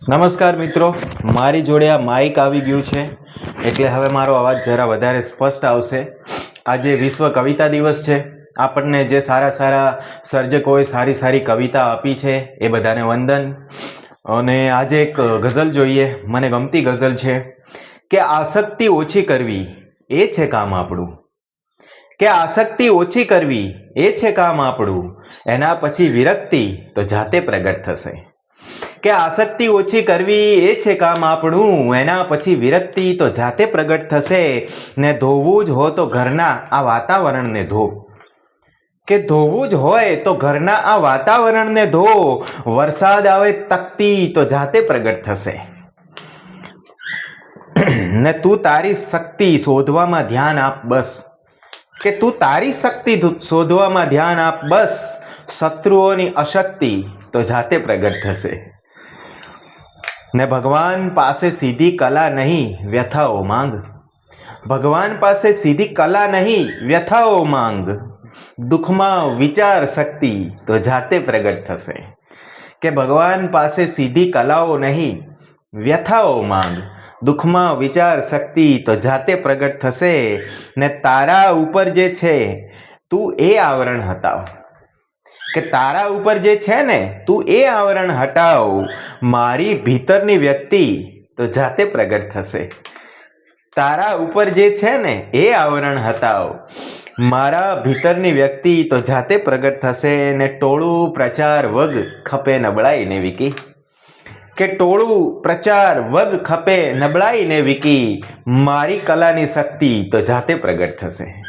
નમસ્કાર મિત્રો, મારી જોડે આ માઇક આવી ગયું છે એટલે હવે મારો અવાજ જરા વધારે સ્પષ્ટ આવશે. આજે વિશ્વ કવિતા દિવસ છે. આપણને જે સારા સારા સર્જકોએ સારી સારી કવિતા આપી છે એ બધાને વંદન. અને આજે એક ગઝલ જોઈએ. મને ગમતી ગઝલ છે કે આસક્તિ ઓછી કરવી એ છે કામ આપણું. કે આસક્તિ ઓછી કરવી એ છે કામ આપણું, એના પછી વિરક્તિ તો જાતે પ્રગટ થશે. કે આસક્તિ ઓછી કરવી એ છે કામ આપણું, એના પછી વિરક્તિ તો જાતે પ્રગટ થશે. ને ધોવું જ હો તો ઘરના આ વાતાવરણને ધો. કે ધોવું જ હોય તો ઘરના આ વાતાવરણને ધો. વરસાદ આવે તકતી તો જાતે પ્રગટ થશે. ને તું તારી શક્તિ શોધવામાં ધ્યાન આપ બસ. કે તું તારી શક્તિ શોધવામાં ધ્યાન આપ બસ. શત્રુઓની અશક્તિ તો જાતે પ્રગટ થશે. ને ભગવાન પાસે સીધી કલા નહીં વ્યથાઓ માંગ. ભગવાન પાસે સીધી કલા નહીં વ્યથાઓ માંગ. દુઃખમાં વિચાર શક્તિ તો જાતે પ્રગટ થશે. કે ભગવાન પાસે સીધી કલાઓ નહીં વ્યથાઓ માંગ. દુઃખમાં વિચાર શક્તિ તો જાતે પ્રગટ થશે. ને તારા ઉપર જે છે તું એ આવરણ હટાવ. કે તારા ઉપર જે છે ને તું એ આવરણ હટાવ. મારી ભીતરની વ્યક્તિ તો જાતે પ્રગટ થશે. તારા ઉપર જે છે ને એ આવરણ હટાવ. મારા ભીતરની વ્યક્તિ તો જાતે પ્રગટ થશે. ને ટોળું પ્રચાર વગ ખપે નબળાઈને વિકી. કે ટોળું પ્રચાર વગ ખપે નબળાઈને વિકી. મારી કલાની શક્તિ તો જાતે પ્રગટ થશે.